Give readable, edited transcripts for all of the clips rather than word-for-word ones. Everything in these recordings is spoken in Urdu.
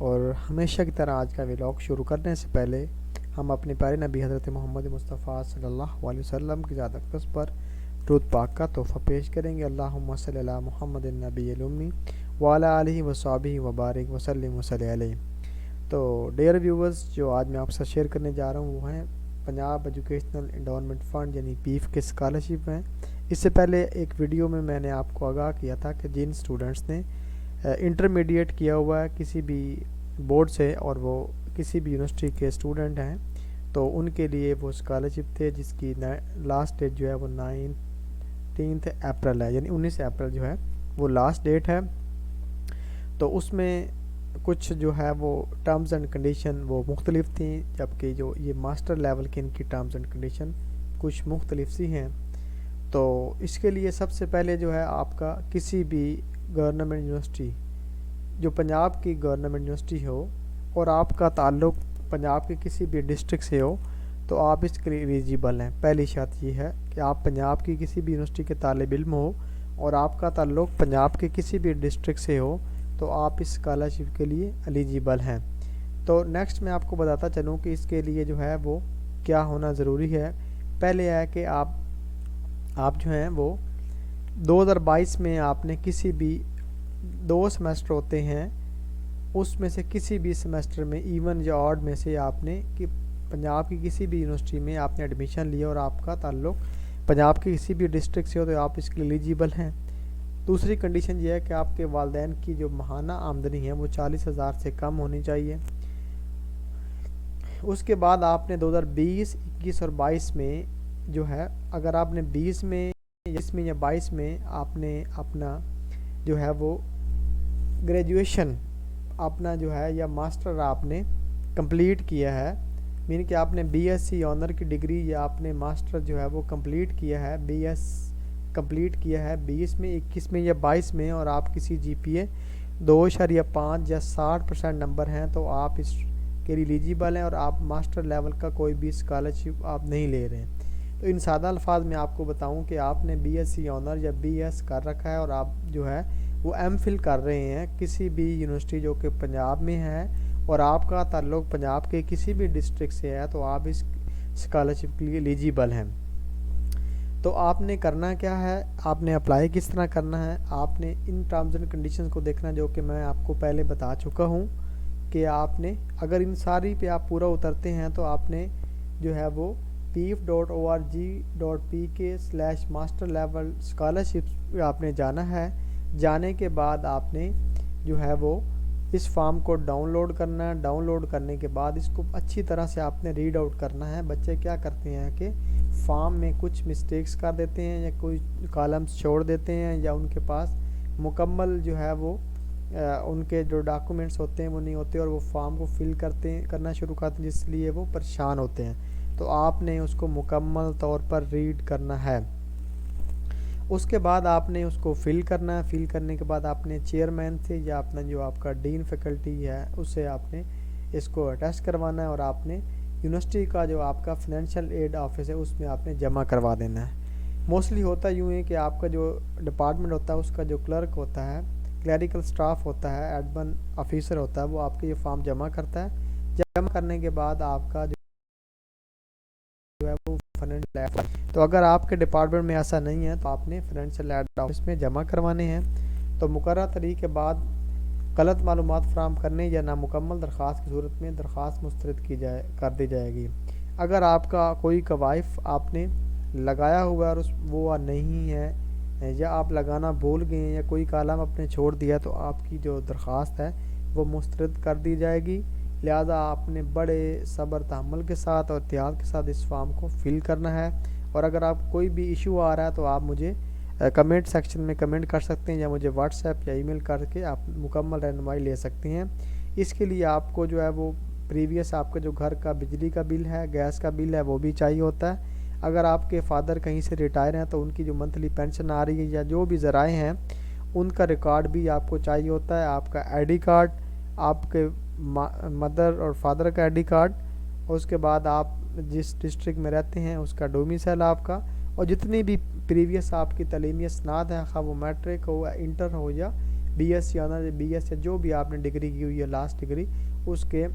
اور ہمیشہ کی طرح آج کا ولاگ شروع کرنے سے پہلے ہم اپنے پیارے نبی حضرت محمد مصطفیٰ صلی اللہ علیہ وسلم کی ذات اقدس پر درود پاک کا تحفہ پیش کریں گے۔ اللہم صلی علی محمد النبی الامی وعلی آلہ وصحبہ وبارک وسلم وصلی علیہ۔ تو ڈیئر ویورز، جو آج میں آپ سے شیئر کرنے جا رہا ہوں وہ ہیں پنجاب ایجوکیشنل انڈاؤنمنٹ فنڈ یعنی پیف کے اسکالرشپ ہیں۔ اس سے پہلے ایک ویڈیو میں نے آپ کو آگاہ کیا تھا کہ جن سٹوڈنٹس نے انٹرمیڈیٹ کیا ہوا ہے کسی بھی بورڈ سے اور وہ کسی بھی یونیورسٹی کے اسٹوڈنٹ ہیں تو ان کے لیے وہ اسکالرشپ تھے جس کی لاسٹ ڈیٹ جو ہے وہ 19 اپریل ہے، یعنی 19 اپریل جو ہے وہ لاسٹ ڈیٹ ہے۔ تو اس میں کچھ جو ہے وہ ٹرمز اینڈ کنڈیشن وہ مختلف تھیں، جبکہ جو یہ ماسٹر لیول کی ان کی ٹرمز اینڈ کنڈیشن کچھ مختلف سی ہیں۔ تو اس کے لیے سب سے پہلے جو ہے آپ کا کسی بھی گورنمنٹ یونیورسٹی جو پنجاب کی گورنمنٹ یونیورسٹی ہو اور آپ کا تعلق پنجاب کے کسی بھی ڈسٹرکٹ سے ہو تو آپ اس کے لیے ایلیجیبل ہیں۔ پہلی شرط یہ ہے کہ آپ پنجاب کی کسی بھی یونیورسٹی کے طالب علم ہو اور آپ کا تعلق پنجاب کے کسی بھی ڈسٹرکٹ سے ہو تو آپ اس اسکالرشپ کے لیے ایلیجیبل ہیں۔ تو نیکسٹ میں آپ کو بتاتا چلوں کہ اس کے لیے جو ہے وہ کیا ہونا ضروری ہے۔ پہلے ہے کہ آپ جو ہیں وہ 2022 میں آپ نے کسی بھی 2 سیمسٹر ہوتے ہیں اس میں سے کسی بھی سیمسٹر میں ایون یا آڈ میں سے آپ نے کہ پنجاب کی کسی بھی یونیورسٹی میں آپ نے ایڈمیشن لیا اور آپ کا تعلق پنجاب کے کسی بھی ڈسٹرکٹ سے ہو تو آپ اس کے لیے ایلیجیبل ہیں۔ دوسری کنڈیشن یہ ہے کہ آپ کے والدین کی جو ماہانہ آمدنی ہے وہ 40,000 سے کم ہونی چاہیے۔ اس کے بعد آپ نے 2020، 21 اور 22 میں جو ہے اگر آپ نے 20 میں یا 22 میں آپ نے اپنا جو ہے وہ گریجویشن اپنا جو ہے یا ماسٹر آپ نے کمپلیٹ کیا ہے، مین کہ آپ نے بی ایس سی آنر کی ڈگری یا آپ نے ماسٹر جو ہے وہ کمپلیٹ کیا ہے، بی ایس کمپلیٹ کیا ہے 20 میں، 21 میں یا 22 میں، اور آپ کسی جی پی اے 2.5 یا 60% نمبر ہیں تو آپ اس کے لیے ایلیجیبل ہیں اور آپ ماسٹر لیول کا کوئی بھی اسکالرشپ آپ نہیں لے رہے ہیں۔ تو ان سادہ الفاظ میں آپ کو بتاؤں کہ آپ نے بی ایس سی آنر یا بی ایس کر رکھا ہے اور آپ جو ہے وہ ایم فل کر رہے ہیں کسی بھی یونیورسٹی جو کہ پنجاب میں ہے اور آپ کا تعلق پنجاب کے کسی بھی ڈسٹرکٹ سے ہے تو آپ اس اسکالرشپ کے لیے ایلیجیبل ہیں۔ تو آپ نے کرنا کیا ہے، آپ نے اپلائی کس طرح کرنا ہے، آپ نے ان ٹرمز اینڈ کنڈیشنز کو دیکھنا جو کہ میں آپ کو پہلے بتا چکا ہوں کہ آپ نے اگر ان ساری پہ آپ پورا اترتے ہیں تو آپ نے جو ہے وہ pif.org.pk/master level scholarships آپ نے جانا ہے۔ جانے کے بعد آپ نے جو ہے وہ اس فارم کو ڈاؤن لوڈ کرنا ہے۔ ڈاؤن لوڈ کرنے کے بعد اس کو اچھی طرح سے آپ نے ریڈ آؤٹ کرنا ہے۔ بچے کیا کرتے ہیں کہ فارم میں کچھ مسٹیکس کر دیتے ہیں یا کوئی کالمز چھوڑ دیتے ہیں یا ان کے پاس مکمل جو ہے وہ ان کے جو ڈاکومنٹس ہوتے ہیں وہ نہیں ہوتے اور وہ فارم کو فل کرنا شروع کرتے ہیں جس لیے وہ پریشان ہوتے ہیں۔ تو آپ نے اس کو مکمل طور پر ریڈ کرنا ہے۔ اس کے بعد آپ نے اس کو فل کرنا ہے۔ فل کرنے کے بعد آپ نے چیئرمین سے یا اپنا جو آپ کا ڈین فیکلٹی ہے اس سے آپ نے اس کو اٹیسٹ کروانا ہے اور آپ نے یونیورسٹی کا جو آپ کا فنینشیل ایڈ آفس ہے اس میں آپ نے جمع کروا دینا ہے۔ موسٹلی ہوتا یوں ہے کہ آپ کا جو ڈپارٹمنٹ ہوتا ہے اس کا جو کلرک ہوتا ہے، کلیریکل سٹاف ہوتا ہے، ایڈمن آفیسر ہوتا ہے، وہ آپ کے یہ فارم جمع کرتا ہے۔ جمع کرنے کے بعد آپ کا جو ہے وہ فنینشیل ایڈ، تو اگر آپ کے ڈپارٹمنٹ میں ایسا نہیں ہے تو آپ نے فنینشیل ایڈ آفس میں جمع کروانے ہیں۔ تو مقررہ تاریخ کے بعد غلط معلومات فراہم کرنے یا نامکمل درخواست کی صورت میں درخواست مسترد کر دی جائے گی۔ اگر آپ کا کوئی کوائف آپ نے لگایا ہوا اور وہ نہیں ہے یا آپ لگانا بھول گئے ہیں یا کوئی کالم آپ نے چھوڑ دیا تو آپ کی جو درخواست ہے وہ مسترد کر دی جائے گی۔ لہذا آپ نے بڑے صبر تحمل کے ساتھ اور احتیاط کے ساتھ اس فارم کو فل کرنا ہے، اور اگر آپ کوئی بھی ایشو آ رہا ہے تو آپ مجھے کمنٹ سیکشن میں کمنٹ کر سکتے ہیں یا مجھے واٹس ایپ یا ای میل کر کے آپ مکمل رہنمائی لے سکتے ہیں۔ اس کے لیے آپ کو جو ہے وہ پریویس آپ کا جو گھر کا بجلی کا بل ہے، گیس کا بل ہے، وہ بھی چاہیے ہوتا ہے۔ اگر آپ کے فادر کہیں سے ریٹائر ہیں تو ان کی جو منتھلی پینشن آ رہی ہے یا جو بھی ذرائع ہیں ان کا ریکارڈ بھی آپ کو چاہیے ہوتا ہے۔ آپ کا آئی ڈی کارڈ، آپ کے مدر اور فادر کا آئی ڈی کارڈ، اور اس کے بعد آپ جس ڈسٹرکٹ میں رہتے ہیں اس کا ڈومیسائل آپ کا، اور جتنی بھی پریویس آپ کی تعلیمی اسناد ہیں، خواہ وہ میٹرک ہو، انٹر ہو یا B S C honour B S یا جو بھی آپ نے ڈگری کی ہوئی ہے لاسٹ ڈگری، اس کے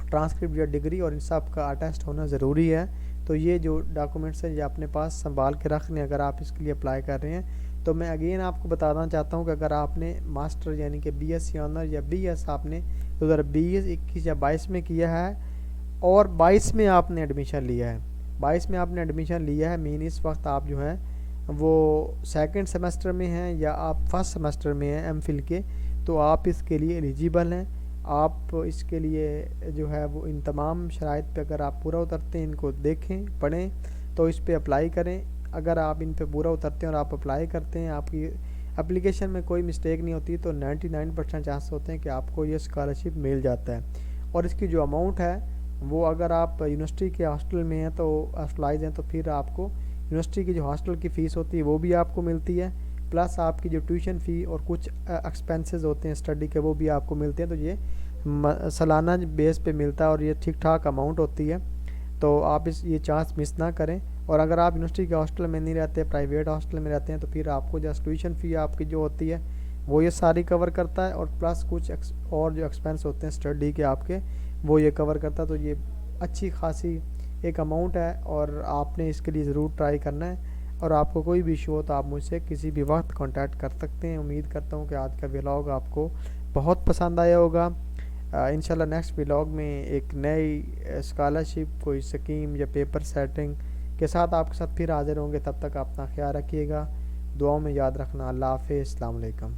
ٹرانسکرپٹ یا ڈگری اور ان سب کا اٹیسٹ ہونا ضروری ہے۔ تو یہ جو ڈاکومنٹس ہیں یہ اپنے پاس سنبھال کے رکھ لیں اگر آپ اس کے لیے اپلائی کر رہے ہیں۔ تو میں اگین آپ کو بتانا چاہتا ہوں کہ اگر آپ نے ماسٹر یعنی کہ بی ایس سی آنر یا بی ایس آپ نے 2020 21 یا 22 میں کیا ہے اور 22 میں آپ نے ایڈمیشن لیا ہے، 22 میں آپ نے ایڈمیشن لیا ہے، مین اس وقت آپ جو ہیں وہ سیکنڈ سیمسٹر میں ہیں یا آپ فرسٹ سیمسٹر میں ہیں ایم فل کے، تو آپ اس کے لیے ایلیجیبل ہیں۔ آپ اس کے لیے جو ہے وہ ان تمام شرائط پہ اگر آپ پورا اترتے ہیں، ان کو دیکھیں پڑھیں تو اس پہ اپلائی کریں۔ اگر آپ ان پہ پورا اترتے ہیں اور آپ اپلائی کرتے ہیں، آپ کی اپلیکیشن میں کوئی مسٹیک نہیں ہوتی، تو 99% چانس ہوتے ہیں کہ آپ کو یہ اسکالرشپ مل جاتا ہے۔ اور اس کی جو اماؤنٹ ہے وہ اگر آپ یونیورسٹی کے ہاسٹل میں ہیں تو ہاسٹلائز ہیں تو پھر آپ کو یونیورسٹی کی جو ہاسٹل کی فیس ہوتی ہے وہ بھی آپ کو ملتی ہے، پلس آپ کی جو ٹیوشن فی اور کچھ ایکسپینسز ہوتے ہیں اسٹڈی کے وہ بھی آپ کو ملتے ہیں۔ تو یہ سالانہ بیس پہ ملتا ہے اور یہ ٹھیک ٹھاک اماؤنٹ ہوتی ہے، تو آپ یہ چانس مس نہ کریں۔ اور اگر آپ یونیورسٹی کے ہاسٹل میں نہیں رہتے، پرائیویٹ ہاسٹل میں رہتے ہیں، تو پھر آپ کو جو ٹیوشن فی آپ کی جو ہوتی ہے وہ یہ ساری کور کرتا ہے، اور پلس کچھ اور جو ایکسپینس ہوتے ہیں اسٹڈی کے آپ کے وہ یہ کور کرتا ہے۔ تو یہ اچھی خاصی ایک اماؤنٹ ہے اور آپ نے اس کے لیے ضرور ٹرائی کرنا ہے۔ اور آپ کو کوئی بھی ایشو ہو تو آپ مجھ سے کسی بھی وقت کانٹیکٹ کر سکتے ہیں۔ امید کرتا ہوں کہ آج کا ولاگ آپ کو بہت پسند آیا ہوگا۔ انشاءاللہ نیکسٹ ولاگ میں ایک نئی اسکالرشپ کوئی سکیم یا پیپر سیٹنگ کے ساتھ آپ کے ساتھ پھر حاضر ہوں گے۔ تب تک اپنا خیال رکھیے گا، دعاؤں میں یاد رکھنا۔ اللہ حافظ، السلام علیکم۔